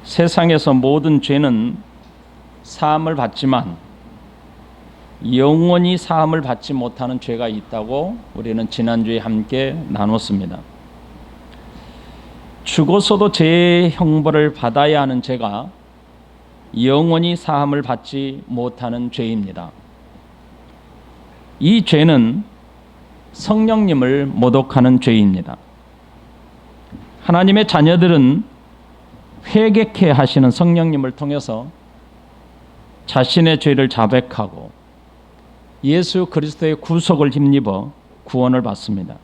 세상에서 모든 죄는 사함을 받지만 영원히 사함을 받지 못하는 죄가 있다고 우리는 지난주에 함께 나눴습니다. 죽어서도 죄의 형벌을 받아야 하는 죄가 영원히 사함을 받지 못하는 죄입니다. 이 죄는 성령님을 모독하는 죄입니다. 하나님의 자녀들은 회개케 하시는 성령님을 통해서 자신의 죄를 자백하고 예수 그리스도의 구속을 힘입어 구원을 받습니다.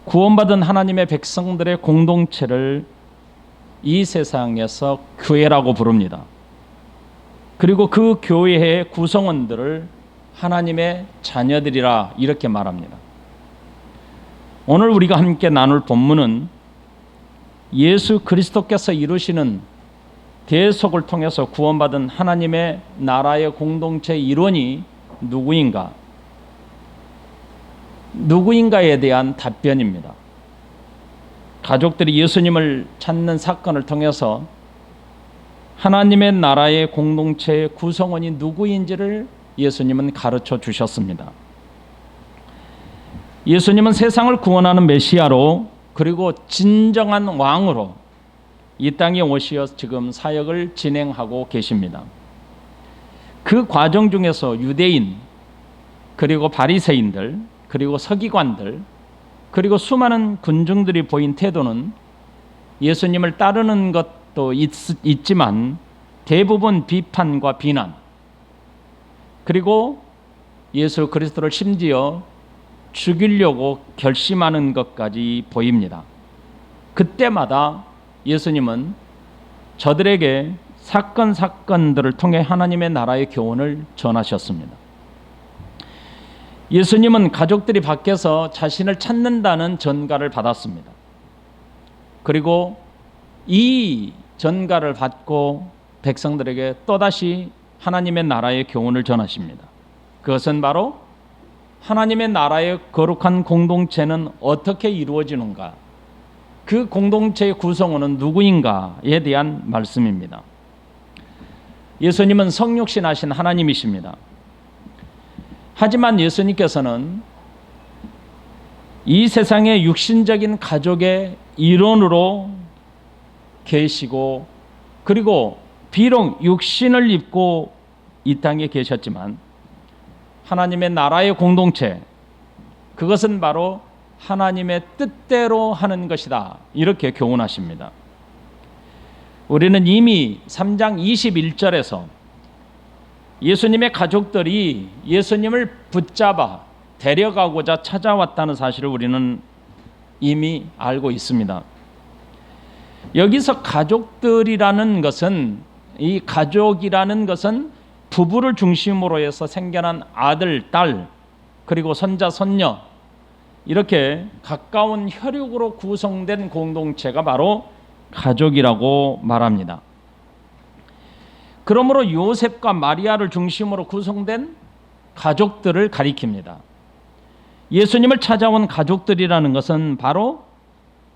구원받은 하나님의 백성들의 공동체를 이 세상에서 교회라고 부릅니다. 그리고 그 교회의 구성원들을 하나님의 자녀들이라 이렇게 말합니다. 오늘 우리가 함께 나눌 본문은 예수 그리스도께서 이루시는 대속을 통해서 구원받은 하나님의 나라의 공동체 일원이 누구인가에 대한 답변입니다. 가족들이 예수님을 찾는 사건을 통해서 하나님의 나라의 공동체의 구성원이 누구인지를 예수님은 가르쳐 주셨습니다. 예수님은 세상을 구원하는 메시아로 그리고 진정한 왕으로 이 땅에 오시어 지금 사역을 진행하고 계십니다. 그 과정 중에서 유대인, 그리고 바리새인들, 그리고 서기관들, 그리고 수많은 군중들이 보인 태도는 예수님을 따르는 것도 있지만 대부분 비판과 비난, 그리고 예수 그리스도를 심지어 죽이려고 결심하는 것까지 보입니다. 그때마다 예수님은 저들에게 사건들을 통해 하나님의 나라의 교훈을 전하셨습니다. 예수님은 가족들이 밖에서 자신을 찾는다는 전가를 받았습니다. 그리고 이 전가를 받고 백성들에게 또다시 하나님의 나라의 교훈을 전하십니다. 그것은 바로 하나님의 나라의 거룩한 공동체는 어떻게 이루어지는가, 그 공동체의 구성원은 누구인가에 대한 말씀입니다. 예수님은 성육신하신 하나님이십니다. 하지만 예수님께서는 이 세상의 육신적인 가족의 일원으로 계시고, 그리고 비록 육신을 입고 이 땅에 계셨지만 하나님의 나라의 공동체, 그것은 바로 하나님의 뜻대로 하는 것이다, 이렇게 교훈하십니다. 우리는 이미 3장 21절에서 예수님의 가족들이 예수님을 붙잡아 데려가고자 찾아왔다는 사실을 우리는 이미 알고 있습니다. 여기서 가족들이라는 것은, 이 가족이라는 것은 부부를 중심으로 해서 생겨난 아들, 딸, 그리고 손자, 손녀, 이렇게 가까운 혈육으로 구성된 공동체가 바로 가족이라고 말합니다. 그러므로 요셉과 마리아를 중심으로 구성된 가족들을 가리킵니다. 예수님을 찾아온 가족들이라는 것은 바로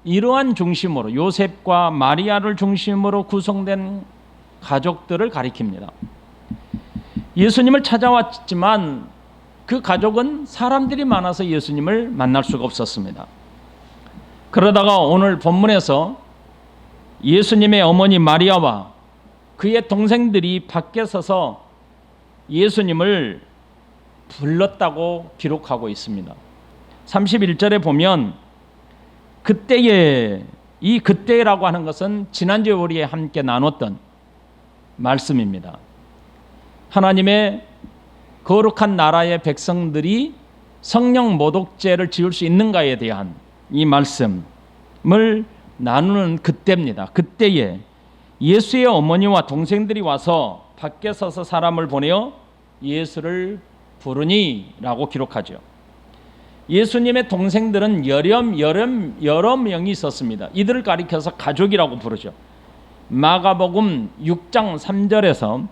이러한 중심으로, 요셉과 마리아를 중심으로 구성된 가족들을 가리킵니다. 예수님을 찾아왔지만 그 가족은 사람들이 많아서 예수님을 만날 수가 없었습니다. 그러다가 오늘 본문에서 예수님의 어머니 마리아와 그의 동생들이 밖에 서서 예수님을 불렀다고 기록하고 있습니다. 31절에 보면 그때에, 이 그때라고 하는 것은 지난주에 우리 함께 나눴던 말씀입니다. 하나님의 거룩한 나라의 백성들이 성령 모독죄를 지을 수 있는가에 대한 이 말씀을 나누는 그때입니다. 그때에 예수의 어머니와 동생들이 와서 밖에 서서 사람을 보내어 예수를 부르니 라고 기록하죠. 예수님의 동생들은 여러 명이 있었습니다. 이들을 가리켜서 가족이라고 부르죠. 마가복음 6장 3절에서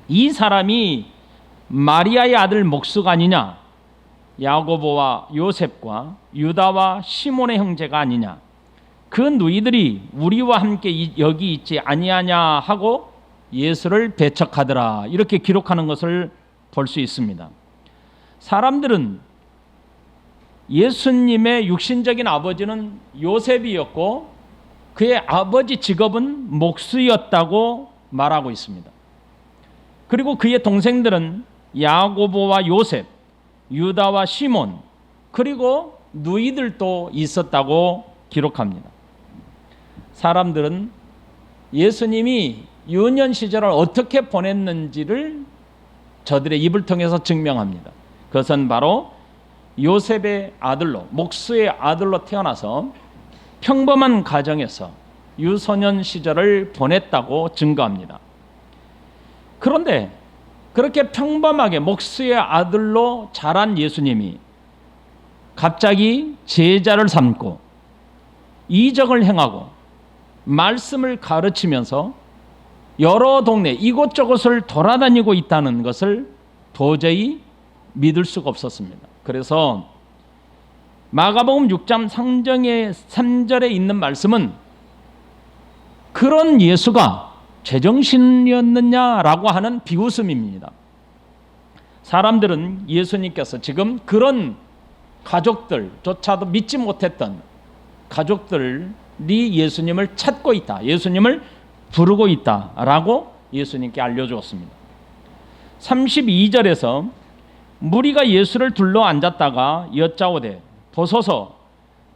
이 사람이 마리아의 아들 목수가 아니냐, 야고보와 요셉과 유다와 시몬의 형제가 아니냐, 그 누이들이 우리와 함께 여기 있지 아니하냐 하고 예수를 배척하더라. 이렇게 기록하는 것을 볼 수 있습니다. 사람들은 예수님의 육신적인 아버지는 요셉이었고 그의 아버지 직업은 목수였다고 말하고 있습니다. 그리고 그의 동생들은 야고보와 요셉, 유다와 시몬, 그리고 누이들도 있었다고 기록합니다. 사람들은 예수님이 유년 시절을 어떻게 보냈는지를 저들의 입을 통해서 증명합니다. 그것은 바로 요셉의 아들로, 목수의 아들로 태어나서 평범한 가정에서 유소년 시절을 보냈다고 증거합니다. 그런데 그렇게 평범하게 목수의 아들로 자란 예수님이 갑자기 제자를 삼고 이적을 행하고 말씀을 가르치면서 여러 동네 이곳저곳을 돌아다니고 있다는 것을 도저히 믿을 수가 없었습니다. 그래서 마가복음 6장 3절에 있는 말씀은 그런 예수가 제정신이었느냐라고 하는 비웃음입니다. 사람들은 예수님께서 지금 그런 가족들조차도 믿지 못했던 가족들이 예수님을 찾고 있다, 예수님을 부르고 있다라고 예수님께 알려주었습니다. 32절에서 무리가 예수를 둘러 앉았다가 여짜오되 보소서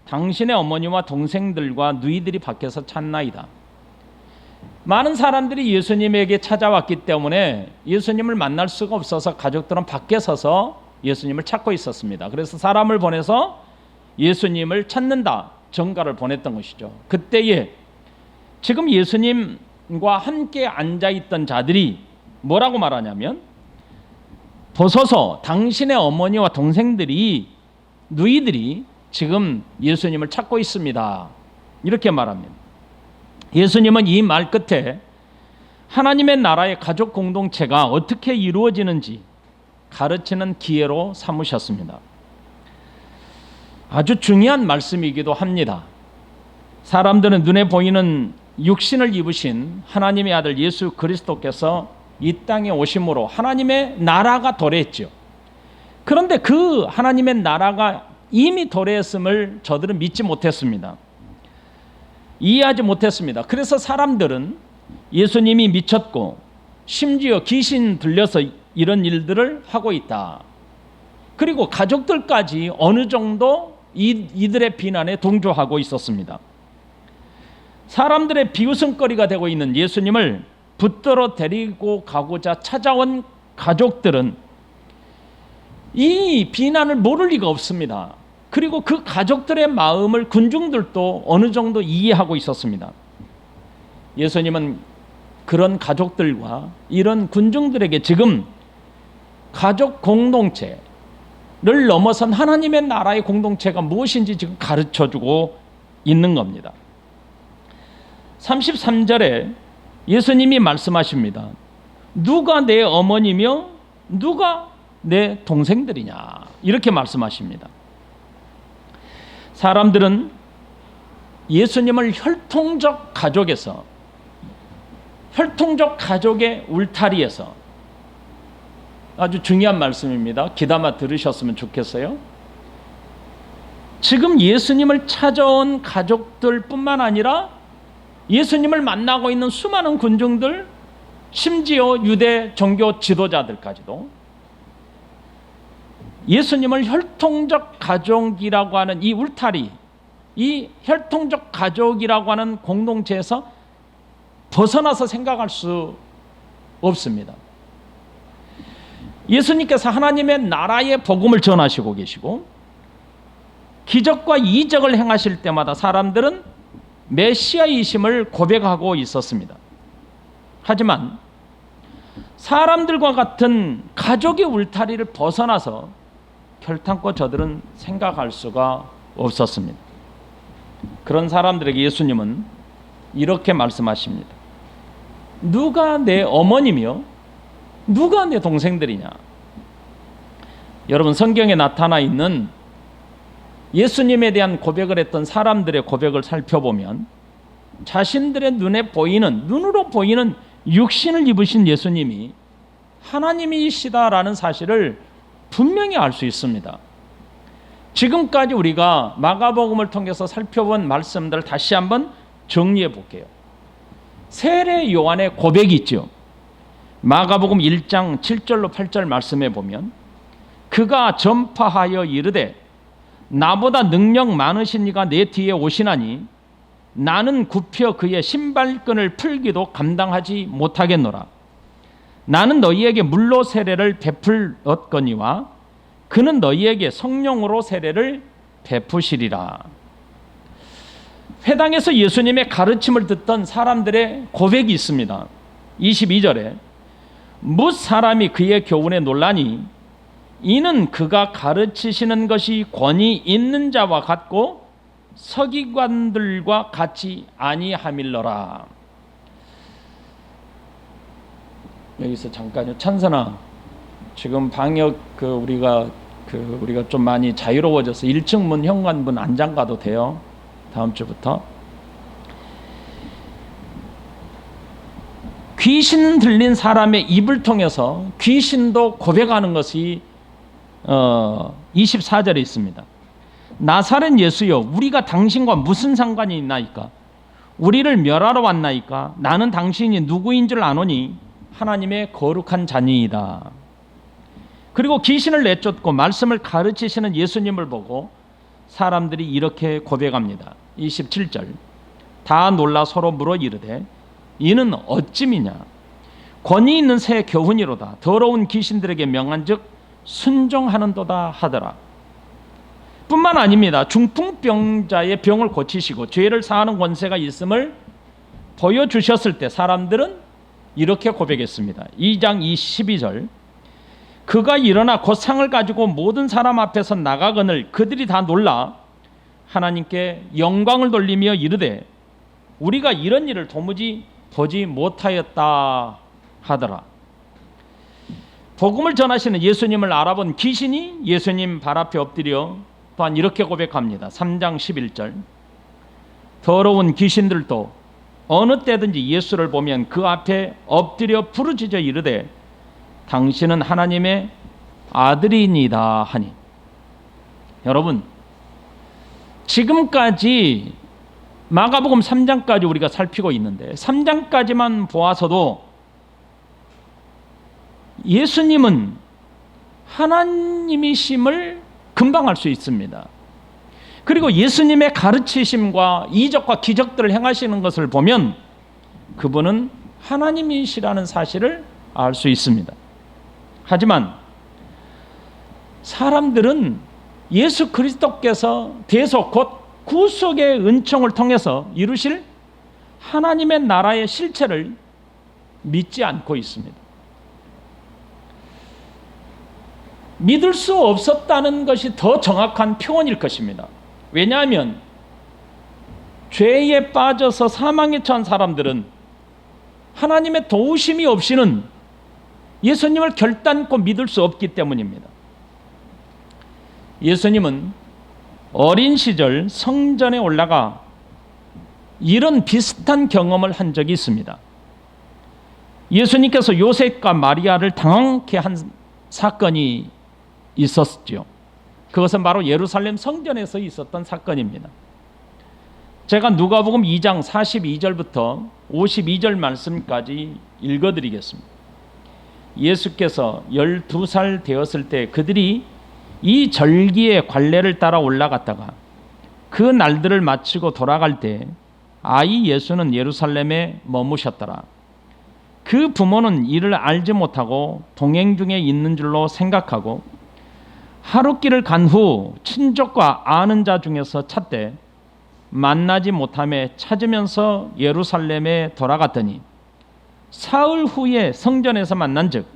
당신의 어머니와 동생들과 누이들이 밖에서 찾나이다. 많은 사람들이 예수님에게 찾아왔기 때문에 예수님을 만날 수가 없어서 가족들은 밖에 서서 예수님을 찾고 있었습니다. 그래서 사람을 보내서 예수님을 찾는다 전가를 보냈던 것이죠. 그때에 지금 예수님과 함께 앉아있던 자들이 뭐라고 말하냐면 보소서 당신의 어머니와 동생들이 누이들이 지금 예수님을 찾고 있습니다. 이렇게 말합니다. 예수님은 이 말 끝에 하나님의 나라의 가족 공동체가 어떻게 이루어지는지 가르치는 기회로 삼으셨습니다. 아주 중요한 말씀이기도 합니다. 사람들은 눈에 보이는 육신을 입으신 하나님의 아들 예수 그리스도께서 이 땅에 오심으로 하나님의 나라가 도래했죠. 그런데 그 하나님의 나라가 이미 도래했음을 저들은 믿지 못했습니다. 이해하지 못했습니다. 그래서 사람들은 예수님이 미쳤고 심지어 귀신 들려서 이런 일들을 하고 있다. 그리고 가족들까지 어느 정도 이들의 비난에 동조하고 있었습니다. 사람들의 비웃음거리가 되고 있는 예수님을 붙들어 데리고 가고자 찾아온 가족들은 이 비난을 모를 리가 없습니다. 그리고 그 가족들의 마음을 군중들도 어느 정도 이해하고 있었습니다. 예수님은 그런 가족들과 이런 군중들에게 지금 가족 공동체를 넘어선 하나님의 나라의 공동체가 무엇인지 지금 가르쳐주고 있는 겁니다. 33절에 예수님이 말씀하십니다. 누가 내 어머니며 누가 내 동생들이냐 이렇게 말씀하십니다. 사람들은 예수님을 혈통적 가족에서 혈통적 가족의 울타리에서 아주 중요한 말씀입니다. 귀담아 들으셨으면 좋겠어요. 지금 예수님을 찾아온 가족들뿐만 아니라 예수님을 만나고 있는 수많은 군중들, 심지어 유대 종교 지도자들까지도 예수님을 혈통적 가족이라고 하는 이 울타리, 이 혈통적 가족이라고 하는 공동체에서 벗어나서 생각할 수 없습니다. 예수님께서 하나님의 나라의 복음을 전하시고 계시고 기적과 이적을 행하실 때마다 사람들은 메시아이심을 고백하고 있었습니다. 하지만 사람들과 같은 가족의 울타리를 벗어나서 결탄코 저들은 생각할 수가 없었습니다. 그런 사람들에게 예수님은 이렇게 말씀하십니다. 누가 내 어머니며 누가 내 동생들이냐? 여러분 성경에 나타나 있는 예수님에 대한 고백을 했던 사람들의 고백을 살펴보면 자신들의 눈으로 보이는 육신을 입으신 예수님이 하나님이시다라는 사실을 분명히 알 수 있습니다. 지금까지 우리가 마가복음을 통해서 살펴본 말씀들을 다시 한번 정리해 볼게요. 세례 요한의 고백이 있죠. 마가복음 1장 7절로 8절 말씀해 보면 그가 전파하여 이르되 나보다 능력 많으신 이가 내 뒤에 오시나니 나는 굽혀 그의 신발끈을 풀기도 감당하지 못하겠노라. 나는 너희에게 물로 세례를 베풀었거니와 그는 너희에게 성령으로 세례를 베푸시리라. 회당에서 예수님의 가르침을 듣던 사람들의 고백이 있습니다. 22절에 뭇 사람이 그의 교훈에 놀라니 이는 그가 가르치시는 것이 권위 있는 자와 같고 서기관들과 같이 아니함일러라. 여기서 잠깐요. 찬선아, 지금 방역 우리가 좀 많이 자유로워져서 1층 문 현관문 안 잠가도 돼요. 다음 주부터. 귀신 들린 사람의 입을 통해서 귀신도 고백하는 것이 24절에 있습니다. 나사렛 예수여, 우리가 당신과 무슨 상관이 있나이까? 우리를 멸하러 왔나이까? 나는 당신이 누구인 줄 아노니 하나님의 거룩한 자니이다. 그리고 귀신을 내쫓고 말씀을 가르치시는 예수님을 보고 사람들이 이렇게 고백합니다. 27절 다 놀라 서로 물어 이르되 이는 어찌미냐? 권위 있는 새 교훈이로다. 더러운 귀신들에게 명한즉 순종하는도다 하더라. 뿐만 아닙니다. 중풍병자의 병을 고치시고 죄를 사하는 권세가 있음을 보여주셨을 때 사람들은 이렇게 고백했습니다. 2장 22절 그가 일어나 곧 상을 가지고 모든 사람 앞에서 나가거늘 그들이 다 놀라 하나님께 영광을 돌리며 이르되 우리가 이런 일을 도무지 보지 못하였다 하더라. 복음을 전하시는 예수님을 알아본 귀신이 예수님 발 앞에 엎드려 또한 이렇게 고백합니다. 3장 11절 더러운 귀신들도 어느 때든지 예수를 보면 그 앞에 엎드려 부르짖어 이르되 당신은 하나님의 아들이니다 하니. 여러분, 지금까지 마가복음 3장까지 우리가 살피고 있는데 3장까지만 보아서도 예수님은 하나님이심을 금방 알 수 있습니다. 그리고 예수님의 가르치심과 이적과 기적들을 행하시는 것을 보면 그분은 하나님이시라는 사실을 알 수 있습니다. 하지만 사람들은 예수 그리스도께서 대속 곧 구속의 은총을 통해서 이루실 하나님의 나라의 실체를 믿지 않고 있습니다. 믿을 수 없었다는 것이 더 정확한 표현일 것입니다. 왜냐하면 죄에 빠져서 사망에 처한 사람들은 하나님의 도우심이 없이는 예수님을 결단코 믿을 수 없기 때문입니다. 예수님은 어린 시절 성전에 올라가 이런 비슷한 경험을 한 적이 있습니다. 예수님께서 요셉과 마리아를 당황케 한 사건이 있었죠. 그것은 바로 예루살렘 성전에서 있었던 사건입니다. 제가 누가복음 2장 42절부터 52절 말씀까지 읽어드리겠습니다. 예수께서 12살 되었을 때 그들이 이 절기의 관례를 따라 올라갔다가 그 날들을 마치고 돌아갈 때 아이 예수는 예루살렘에 머무셨더라. 그 부모는 이를 알지 못하고 동행 중에 있는 줄로 생각하고 하룻길을 간 후 친족과 아는 자 중에서 찾되 만나지 못하며 찾으면서 예루살렘에 돌아갔더니 사흘 후에 성전에서 만난즉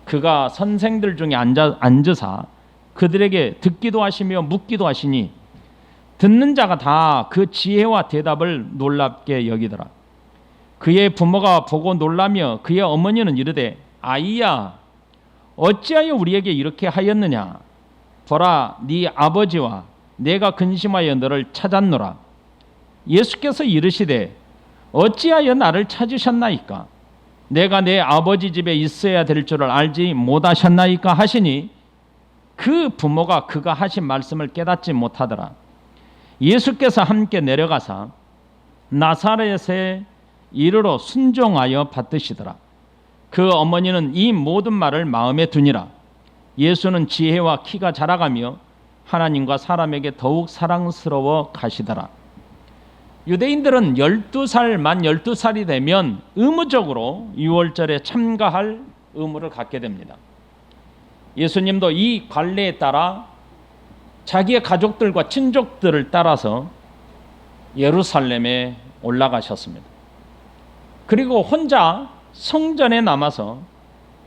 그가 선생들 중에 앉으사 그들에게 듣기도 하시며 묻기도 하시니 듣는 자가 다 그 지혜와 대답을 놀랍게 여기더라. 그의 부모가 보고 놀라며 그의 어머니는 이르되 아이야 어찌하여 우리에게 이렇게 하였느냐? 보라 네 아버지와 내가 근심하여 너를 찾았노라. 예수께서 이르시되 어찌하여 나를 찾으셨나이까? 내가 내 아버지 집에 있어야 될 줄을 알지 못하셨나이까 하시니 그 부모가 그가 하신 말씀을 깨닫지 못하더라. 예수께서 함께 내려가사 나사렛에 이르러 순종하여 받드시더라. 그 어머니는 이 모든 말을 마음에 두니라. 예수는 지혜와 키가 자라가며 하나님과 사람에게 더욱 사랑스러워 가시더라. 유대인들은 12살, 만 12살이 되면 의무적으로 유월절에 참가할 의무를 갖게 됩니다. 예수님도 이 관례에 따라 자기의 가족들과 친족들을 따라서 예루살렘에 올라가셨습니다. 그리고 혼자 성전에 남아서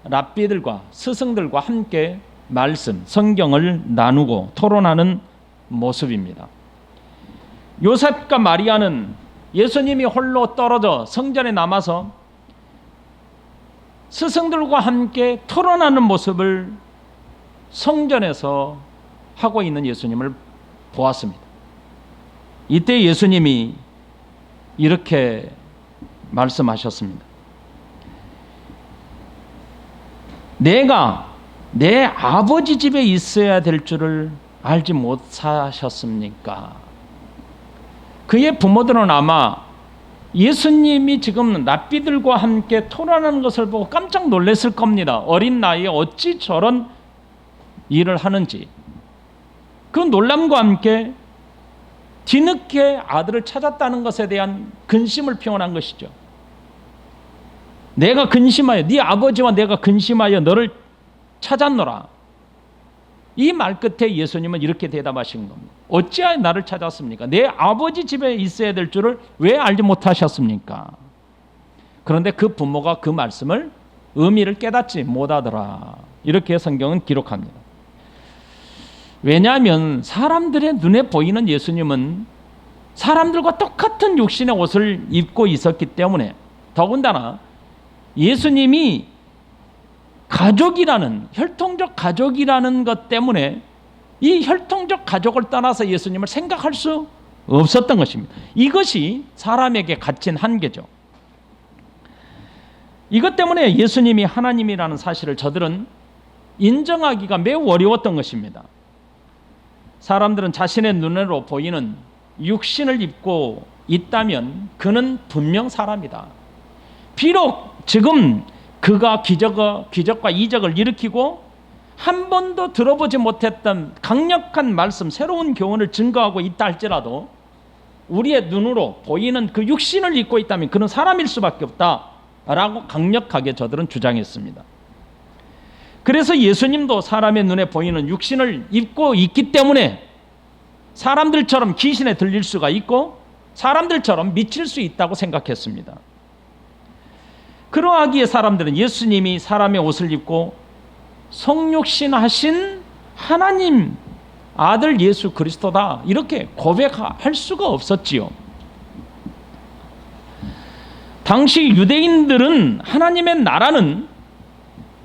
랍비들과 스승들과 함께 말씀, 성경을 나누고 토론하는 모습입니다. 요셉과 마리아는 예수님이 홀로 떨어져 성전에 남아서 스승들과 함께 토론하는 모습을 성전에서 하고 있는 예수님을 보았습니다. 이때 예수님이 이렇게 말씀하셨습니다. 내가 내 아버지 집에 있어야 될 줄을 알지 못하셨습니까? 그의 부모들은 아마 예수님이 지금 랍비들과 함께 토론하는 것을 보고 깜짝 놀랐을 겁니다. 어린 나이에 어찌 저런 일을 하는지. 그 놀람과 함께 뒤늦게 아들을 찾았다는 것에 대한 근심을 표현한 것이죠. 내가 근심하여, 네 아버지와 내가 근심하여 너를 찾았노라. 이 말 끝에 예수님은 이렇게 대답하신 겁니다. 어찌하여 나를 찾았습니까? 내 아버지 집에 있어야 될 줄을 왜 알지 못하셨습니까? 그런데 그 부모가 그 말씀을 의미를 깨닫지 못하더라. 이렇게 성경은 기록합니다. 왜냐하면 사람들의 눈에 보이는 예수님은 사람들과 똑같은 육신의 옷을 입고 있었기 때문에, 더군다나 예수님이 가족이라는, 혈통적 가족이라는 것 때문에 이 혈통적 가족을 떠나서 예수님을 생각할 수 없었던 것입니다. 이것이 사람에게 갇힌 한계죠. 이것 때문에 예수님이 하나님이라는 사실을 저들은 인정하기가 매우 어려웠던 것입니다. 사람들은 자신의 눈으로 보이는 육신을 입고 있다면 그는 분명 사람이다. 비록 지금 그가 기적과 이적을 일으키고 한 번도 들어보지 못했던 강력한 말씀, 새로운 교훈을 증거하고 있다 할지라도 우리의 눈으로 보이는 그 육신을 입고 있다면 그는 사람일 수밖에 없다라고 강력하게 저들은 주장했습니다. 그래서 예수님도 사람의 눈에 보이는 육신을 입고 있기 때문에 사람들처럼 귀신에 들릴 수가 있고 사람들처럼 미칠 수 있다고 생각했습니다. 그러하기에 사람들은 예수님이 사람의 옷을 입고 성육신하신 하나님 아들 예수 그리스도다 이렇게 고백할 수가 없었지요. 당시 유대인들은 하나님의 나라는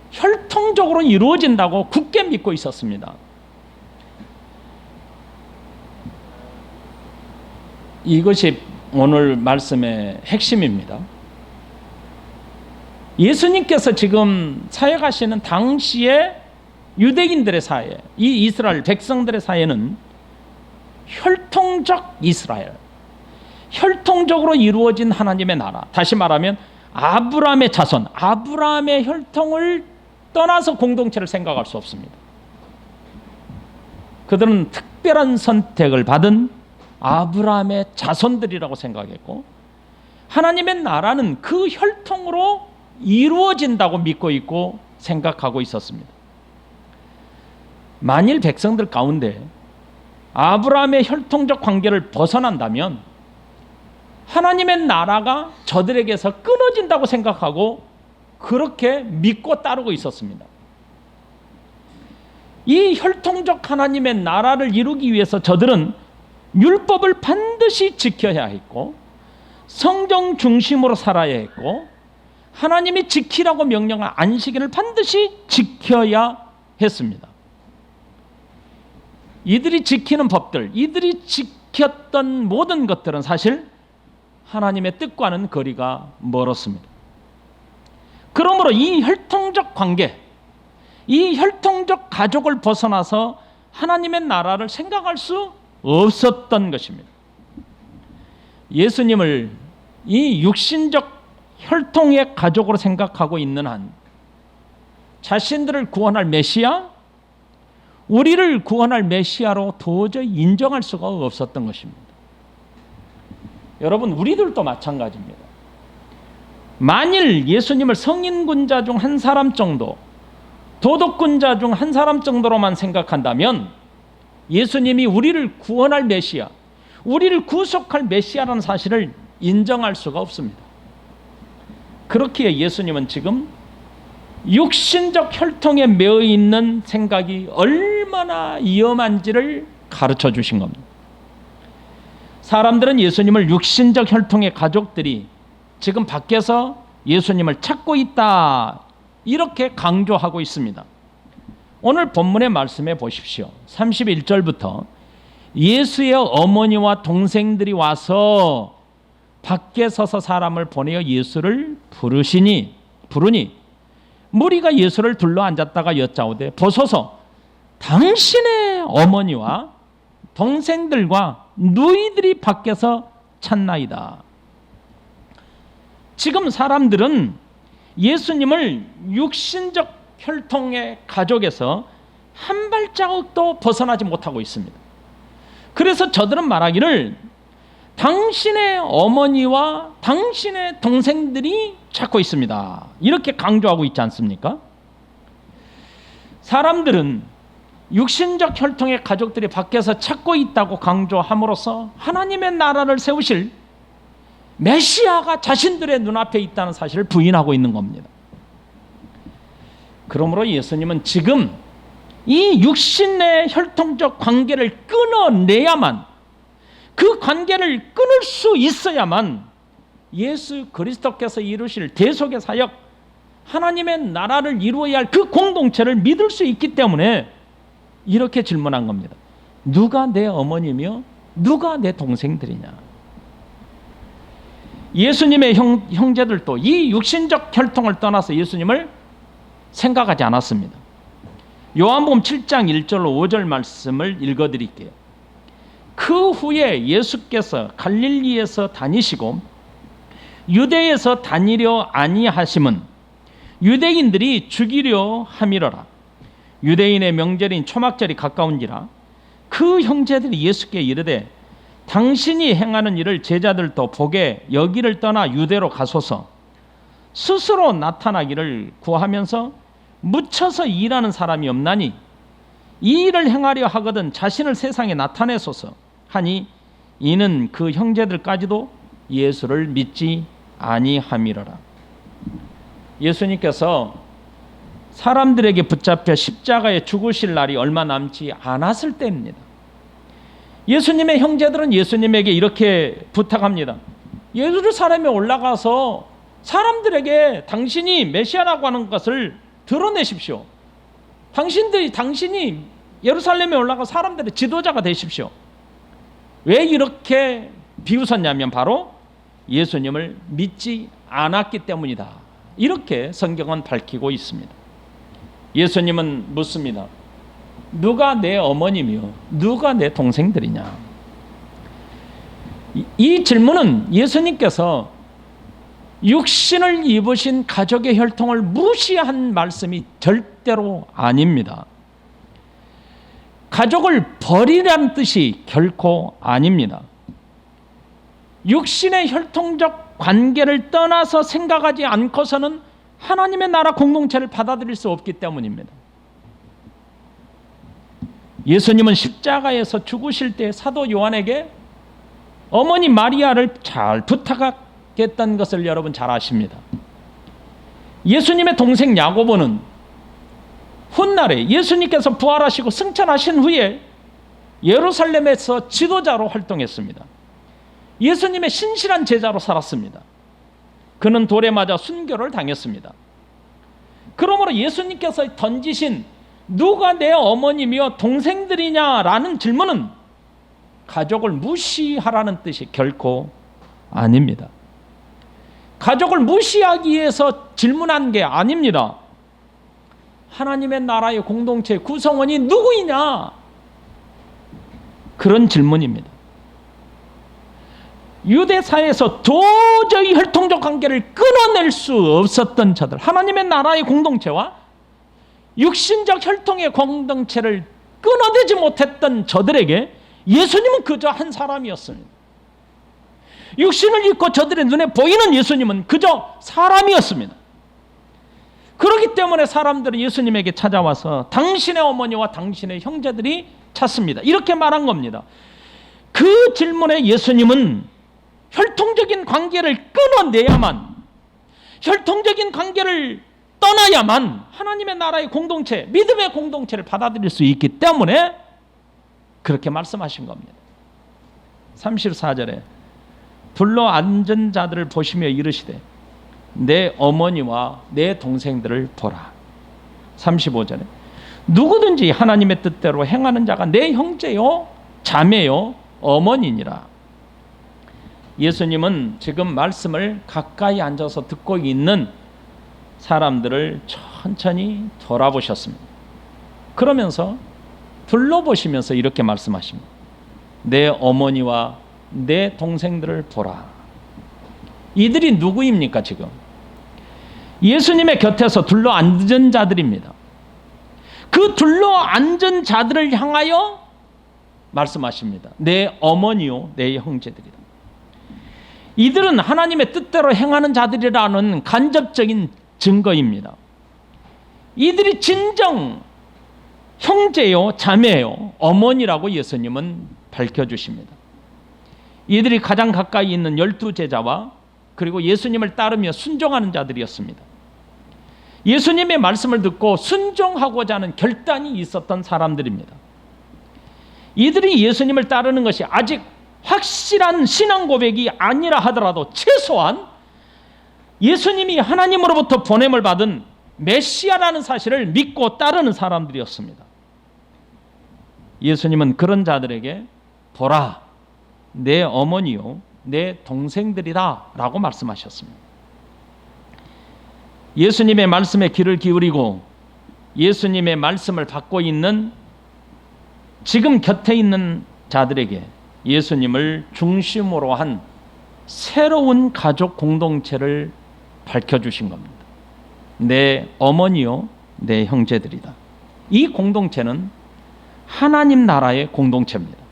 혈통적으로 이루어진다고 굳게 믿고 있었습니다. 이것이 오늘 말씀의 핵심입니다. 예수님께서 지금 사역하시는 당시의 유대인들의 사회, 이 이스라엘 백성들의 사회는 혈통적 이스라엘, 혈통적으로 이루어진 하나님의 나라, 다시 말하면 아브라함의 자손, 아브라함의 혈통을 떠나서 공동체를 생각할 수 없습니다. 그들은 특별한 선택을 받은 아브라함의 자손들이라고 생각했고 하나님의 나라는 그 혈통으로 이루어진다고 믿고 있고 생각하고 있었습니다. 만일 백성들 가운데 아브라함의 혈통적 관계를 벗어난다면 하나님의 나라가 저들에게서 끊어진다고 생각하고 그렇게 믿고 따르고 있었습니다. 이 혈통적 하나님의 나라를 이루기 위해서 저들은 율법을 반드시 지켜야 했고 성경 중심으로 살아야 했고 하나님이 지키라고 명령한 안식일을 반드시 지켜야 했습니다. 이들이 지키는 법들, 이들이 지켰던 모든 것들은 사실 하나님의 뜻과는 거리가 멀었습니다. 그러므로 이 혈통적 관계, 이 혈통적 가족을 벗어나서 하나님의 나라를 생각할 수 없었던 것입니다. 예수님을 이 육신적 혈통의 가족으로 생각하고 있는 한 자신들을 구원할 메시아, 우리를 구원할 메시아로 도저히 인정할 수가 없었던 것입니다. 여러분, 우리들도 마찬가지입니다. 만일 예수님을 성인군자 중 한 사람 정도, 도덕군자 중 한 사람 정도로만 생각한다면 예수님이 우리를 구원할 메시아, 우리를 구속할 메시아라는 사실을 인정할 수가 없습니다. 그렇기에 예수님은 지금 육신적 혈통에 매여 있는 생각이 얼마나 위험한지를 가르쳐 주신 겁니다. 사람들은 예수님을 육신적 혈통의 가족들이 지금 밖에서 예수님을 찾고 있다, 이렇게 강조하고 있습니다. 오늘 본문의 말씀해 보십시오. 31절부터 예수의 어머니와 동생들이 와서 밖에 서서 사람을 보내어 예수를 부르니 무리가 예수를 둘러 앉았다가 여짜오되 보소서 당신의 어머니와 동생들과 누이들이 밖에서 찾나이다. 지금 사람들은 예수님을 육신적 혈통의 가족에서 한 발자국도 벗어나지 못하고 있습니다. 그래서 저들은 말하기를 당신의 어머니와 당신의 동생들이 찾고 있습니다, 이렇게 강조하고 있지 않습니까? 사람들은 육신적 혈통의 가족들이 밖에서 찾고 있다고 강조함으로써 하나님의 나라를 세우실 메시아가 자신들의 눈앞에 있다는 사실을 부인하고 있는 겁니다. 그러므로 예수님은 지금 이 육신의 혈통적 관계를 끊어내야만, 그 관계를 끊을 수 있어야만 예수 그리스도께서 이루실 대속의 사역, 하나님의 나라를 이루어야 할 그 공동체를 믿을 수 있기 때문에 이렇게 질문한 겁니다. 누가 내 어머니며 누가 내 동생들이냐? 예수님의 형제들도 이 육신적 혈통을 떠나서 예수님을 생각하지 않았습니다. 요한복음 7장 1절로 5절 말씀을 읽어드릴게요. 그 후에 예수께서 갈릴리에서 다니시고 유대에서 다니려 아니하심은 유대인들이 죽이려 함이러라. 유대인의 명절인 초막절이 가까운지라 그 형제들이 예수께 이르되 당신이 행하는 일을 제자들도 보게 여기를 떠나 유대로 가소서. 스스로 나타나기를 구하면서 묻혀서 일하는 사람이 없나니 이 일을 행하려 하거든 자신을 세상에 나타내소서 하니 이는 그 형제들까지도 예수를 믿지 아니함이로라. 예수님께서 사람들에게 붙잡혀 십자가에 죽으실 날이 얼마 남지 않았을 때입니다. 예수님의 형제들은 예수님에게 이렇게 부탁합니다. 예루살렘에 올라가서 사람들에게 당신이 메시아라고 하는 것을 드러내십시오. 당신이 예루살렘에 올라가 사람들의 지도자가 되십시오. 왜 이렇게 비웃었냐면 바로 예수님을 믿지 않았기 때문이다, 이렇게 성경은 밝히고 있습니다. 예수님은 묻습니다. 누가 내 어머니며 누가 내 동생들이냐? 이 질문은 예수님께서 육신을 입으신 가족의 혈통을 무시한 말씀이 절대로 아닙니다. 가족을 버리라는 뜻이 결코 아닙니다. 육신의 혈통적 관계를 떠나서 생각하지 않고서는 하나님의 나라 공동체를 받아들일 수 없기 때문입니다. 예수님은 십자가에서 죽으실 때 사도 요한에게 어머니 마리아를 잘 부탁했던 것을 여러분 잘 아십니다. 예수님의 동생 야고보는 훗날에 예수님께서 부활하시고 승천하신 후에 예루살렘에서 지도자로 활동했습니다. 예수님의 신실한 제자로 살았습니다. 그는 돌에 맞아 순교를 당했습니다. 그러므로 예수님께서 던지신 누가 내 어머니며 동생들이냐라는 질문은 가족을 무시하라는 뜻이 결코 아닙니다. 가족을 무시하기 위해서 질문한 게 아닙니다. 하나님의 나라의 공동체 구성원이 누구이냐? 그런 질문입니다. 유대사에서 도저히 혈통적 관계를 끊어낼 수 없었던 자들, 하나님의 나라의 공동체와 육신적 혈통의 공동체를 끊어내지 못했던 저들에게 예수님은 그저 한 사람이었습니다. 육신을 입고 저들의 눈에 보이는 예수님은 그저 사람이었습니다. 그렇기 때문에 사람들은 예수님에게 찾아와서 당신의 어머니와 당신의 형제들이 찾습니다. 이렇게 말한 겁니다. 그 질문에 예수님은 혈통적인 관계를 끊어내야만, 혈통적인 관계를 떠나야만 하나님의 나라의 공동체, 믿음의 공동체를 받아들일 수 있기 때문에 그렇게 말씀하신 겁니다. 34절에 둘러 앉은 자들을 보시며 이르시되 내 어머니와 내 동생들을 보라. 35절에 누구든지 하나님의 뜻대로 행하는 자가 내 형제요 자매요 어머니니라. 예수님은 지금 말씀을 가까이 앉아서 듣고 있는 사람들을 천천히 돌아보셨습니다. 그러면서 둘러보시면서 이렇게 말씀하십니다. 내 어머니와 내 동생들을 보라. 이들이 누구입니까? 지금 예수님의 곁에서 둘러 앉은 자들입니다. 그 둘러 앉은 자들을 향하여 말씀하십니다. 내 어머니요 내 형제들이다. 이들은 하나님의 뜻대로 행하는 자들이라는 간접적인 증거입니다. 이들이 진정 형제요 자매요 어머니라고 예수님은 밝혀주십니다. 이들이 가장 가까이 있는 12제자와 그리고 예수님을 따르며 순종하는 자들이었습니다. 예수님의 말씀을 듣고 순종하고자 하는 결단이 있었던 사람들입니다. 이들이 예수님을 따르는 것이 아직 확실한 신앙 고백이 아니라 하더라도 최소한 예수님이 하나님으로부터 보냄을 받은 메시아라는 사실을 믿고 따르는 사람들이었습니다. 예수님은 그런 자들에게 보라, 내 어머니요 내 동생들이다 라고 말씀하셨습니다. 예수님의 말씀에 귀를 기울이고 예수님의 말씀을 받고 있는 지금 곁에 있는 자들에게 예수님을 중심으로 한 새로운 가족 공동체를 밝혀주신 겁니다. 내 어머니요 내 형제들이다. 이 공동체는 하나님 나라의 공동체입니다.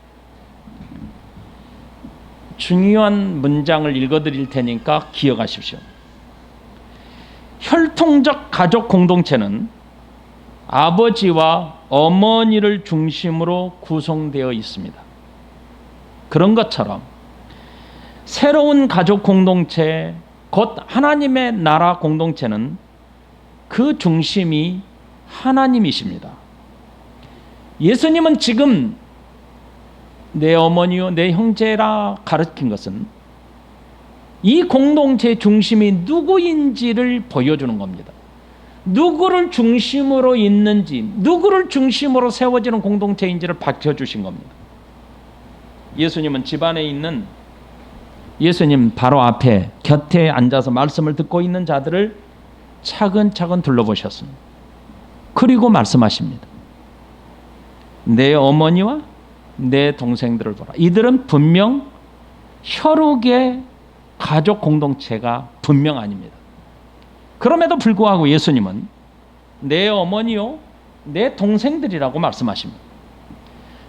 중요한 문장을 읽어드릴 테니까 기억하십시오. 혈통적 가족 공동체는 아버지와 어머니를 중심으로 구성되어 있습니다. 그런 것처럼 새로운 가족 공동체, 곧 하나님의 나라 공동체는 그 중심이 하나님이십니다. 예수님은 지금 내 어머니요 내 형제라 가르친 것은 이 공동체의 중심이 누구인지를 보여주는 겁니다. 누구를 중심으로 있는지, 누구를 중심으로 세워지는 공동체인지를 밝혀주신 겁니다. 예수님은 집안에 있는 예수님 바로 앞에 곁에 앉아서 말씀을 듣고 있는 자들을 차근차근 둘러보셨습니다. 그리고 말씀하십니다. 내 어머니와 내 동생들을 보라. 이들은 분명 혈육의 가족 공동체가 분명 아닙니다. 그럼에도 불구하고 예수님은 내 어머니요 내 동생들이라고 말씀하십니다.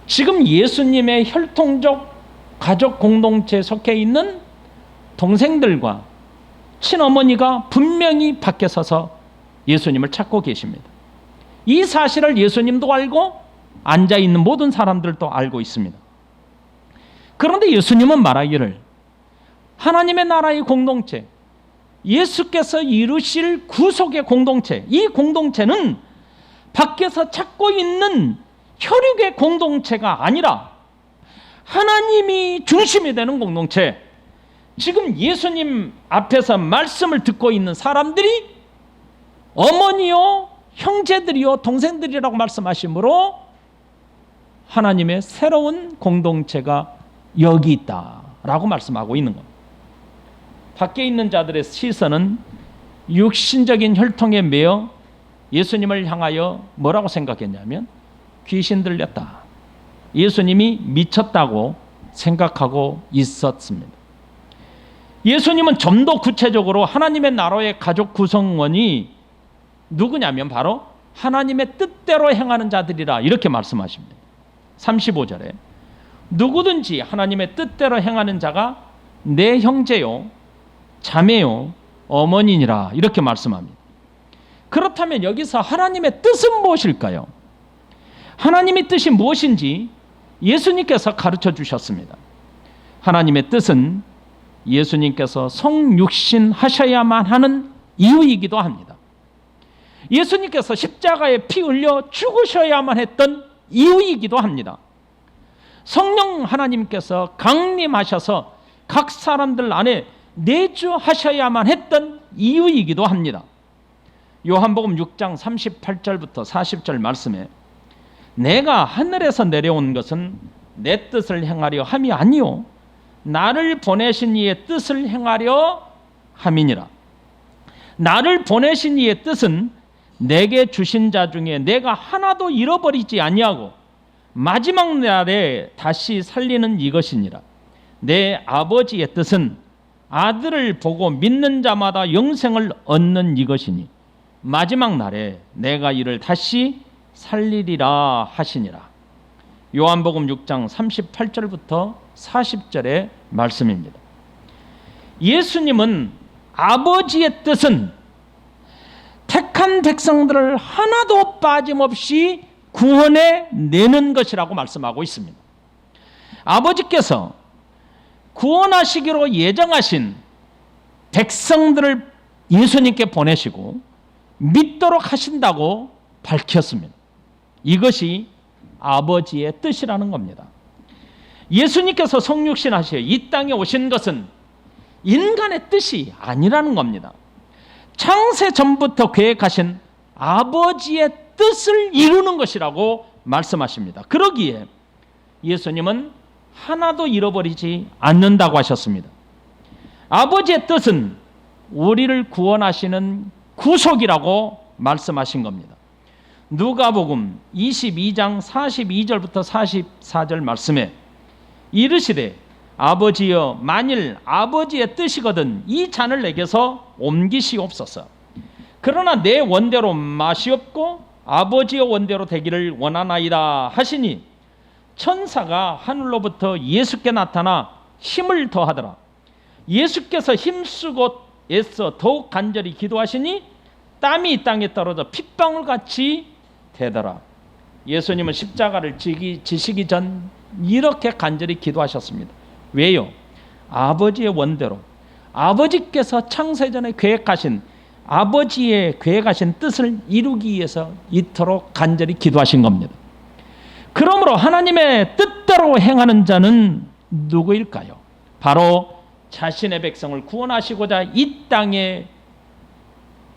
지금 예수님의 혈통적 가족 공동체에 속해 있는 동생들과 친어머니가 분명히 밖에 서서 예수님을 찾고 계십니다. 이 사실을 예수님도 알고 앉아있는 모든 사람들도 알고 있습니다. 그런데 예수님은 말하기를 하나님의 나라의 공동체, 예수께서 이루실 구속의 공동체, 이 공동체는 밖에서 찾고 있는 혈육의 공동체가 아니라 하나님이 중심이 되는 공동체, 지금 예수님 앞에서 말씀을 듣고 있는 사람들이 어머니요 형제들이요 동생들이라고 말씀하시므로 하나님의 새로운 공동체가 여기 있다라고 말씀하고 있는 겁니다. 밖에 있는 자들의 시선은 육신적인 혈통에 매여 예수님을 향하여 뭐라고 생각했냐면 귀신 들렸다, 예수님이 미쳤다고 생각하고 있었습니다. 예수님은 좀 더 구체적으로 하나님의 나라의 가족 구성원이 누구냐면 바로 하나님의 뜻대로 행하는 자들이라 이렇게 말씀하십니다. 35절에 누구든지 하나님의 뜻대로 행하는 자가 내 형제요 자매요 어머니니라 이렇게 말씀합니다. 그렇다면 여기서 하나님의 뜻은 무엇일까요? 하나님의 뜻이 무엇인지 예수님께서 가르쳐 주셨습니다. 하나님의 뜻은 예수님께서 성육신 하셔야만 하는 이유이기도 합니다. 예수님께서 십자가에 피 흘려 죽으셔야만 했던 이유이기도 합니다. 성령 하나님께서 강림하셔서 각 사람들 안에 내주하셔야만 했던 이유이기도 합니다. 요한복음 6장 38절부터 40절 말씀에 내가 하늘에서 내려온 것은 내 뜻을 행하려 함이 아니요 나를 보내신 이의 뜻을 행하려 함이니라. 나를 보내신 이의 뜻은 내게 주신 자 중에 내가 하나도 잃어버리지 아니하고 마지막 날에 다시 살리는 이것이니라. 내 아버지의 뜻은 아들을 보고 믿는 자마다 영생을 얻는 이것이니 마지막 날에 내가 이를 다시 살리리라 하시니라. 요한복음 6장 38절부터 40절의 말씀입니다. 예수님은 아버지의 뜻은 택한 백성들을 하나도 빠짐없이 구원해 내는 것이라고 말씀하고 있습니다. 아버지께서 구원하시기로 예정하신 백성들을 예수님께 보내시고 믿도록 하신다고 밝혔습니다. 이것이 아버지의 뜻이라는 겁니다. 예수님께서 성육신 하시어 이 땅에 오신 것은 인간의 뜻이 아니라는 겁니다. 창세 전부터 계획하신 아버지의 뜻을 이루는 것이라고 말씀하십니다. 그러기에 예수님은 하나도 잃어버리지 않는다고 하셨습니다. 아버지의 뜻은 우리를 구원하시는 구속이라고 말씀하신 겁니다. 누가복음 22장 42절부터 44절 말씀에 이르시되 아버지여 만일 아버지의 뜻이거든 이 잔을 내게서 옮기시옵소서. 그러나 내 원대로 마시옵고 아버지의 원대로 되기를 원하나이다 하시니 천사가 하늘로부터 예수께 나타나 힘을 더하더라. 예수께서 힘쓰고 애써 더욱 간절히 기도하시니 땀이 땅에 떨어져 핏방울같이 되더라. 예수님은 십자가를 지시기 전 이렇게 간절히 기도하셨습니다. 왜요? 아버지의 원대로 아버지께서 창세전에 계획하신 아버지의 계획하신 뜻을 이루기 위해서 이토록 간절히 기도하신 겁니다. 그러므로 하나님의 뜻대로 행하는 자는 누구일까요? 바로 자신의 백성을 구원하시고자 이 땅에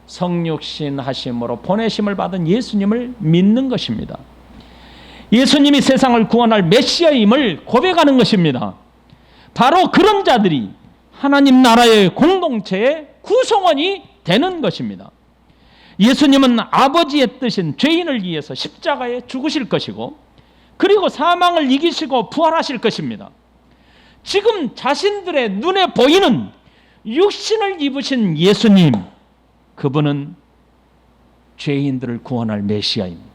성육신 하심으로 보내심을 받은 예수님을 믿는 것입니다. 예수님이 세상을 구원할 메시아임을 고백하는 것입니다. 바로 그런 자들이 하나님 나라의 공동체의 구성원이 되는 것입니다. 예수님은 아버지의 뜻인 죄인을 위해서 십자가에 죽으실 것이고 그리고 사망을 이기시고 부활하실 것입니다. 지금 자신들의 눈에 보이는 육신을 입으신 예수님, 그분은 죄인들을 구원할 메시아입니다.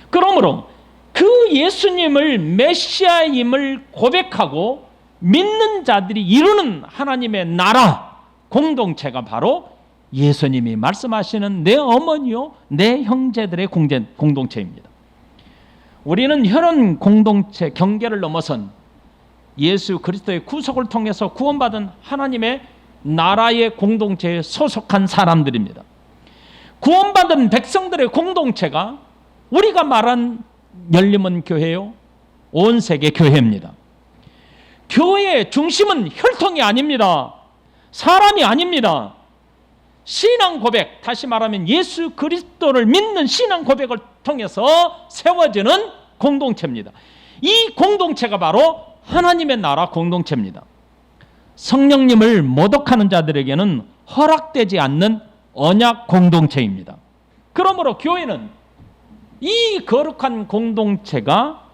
그러므로 그 예수님을 메시아임을 고백하고 믿는 자들이 이루는 하나님의 나라 공동체가 바로 예수님이 말씀하시는 내 어머니요 내 형제들의 공동체입니다. 우리는 혈연 공동체 경계를 넘어선 예수 그리스도의 구속을 통해서 구원받은 하나님의 나라의 공동체에 소속한 사람들입니다. 구원받은 백성들의 공동체가 우리가 말한 열림은 교회요, 온 세계 교회입니다. 교회의 중심은 혈통이 아닙니다. 사람이 아닙니다. 신앙 고백, 다시 말하면 예수 그리스도를 믿는 신앙 고백을 통해서 세워지는 공동체입니다. 이 공동체가 바로 하나님의 나라 공동체입니다. 성령님을 모독하는 자들에게는 허락되지 않는 언약 공동체입니다. 그러므로 교회는 이 거룩한 공동체가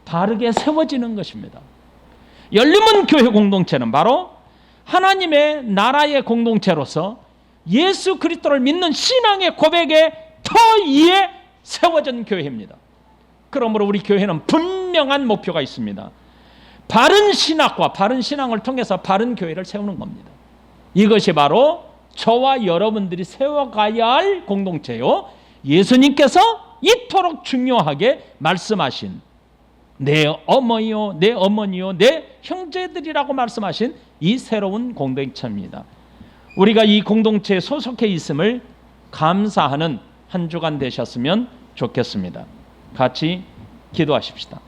바르게 세워지는 것입니다. 열림은 교회 공동체는 바로 하나님의 나라의 공동체로서 예수 그리스도를 믿는 신앙의 고백의 터 위에 세워진 교회입니다. 그러므로 우리 교회는 분명한 목표가 있습니다. 바른 신학과 바른 신앙을 통해서 바른 교회를 세우는 겁니다. 이것이 바로 저와 여러분들이 세워가야 할 공동체요, 예수님께서 이토록 중요하게 말씀하신 내 어머니요, 내 어머니요, 내 형제들이라고 말씀하신 이 새로운 공동체입니다. 우리가 이 공동체에 소속해 있음을 감사하는 한 주간 되셨으면 좋겠습니다. 같이 기도하십시다.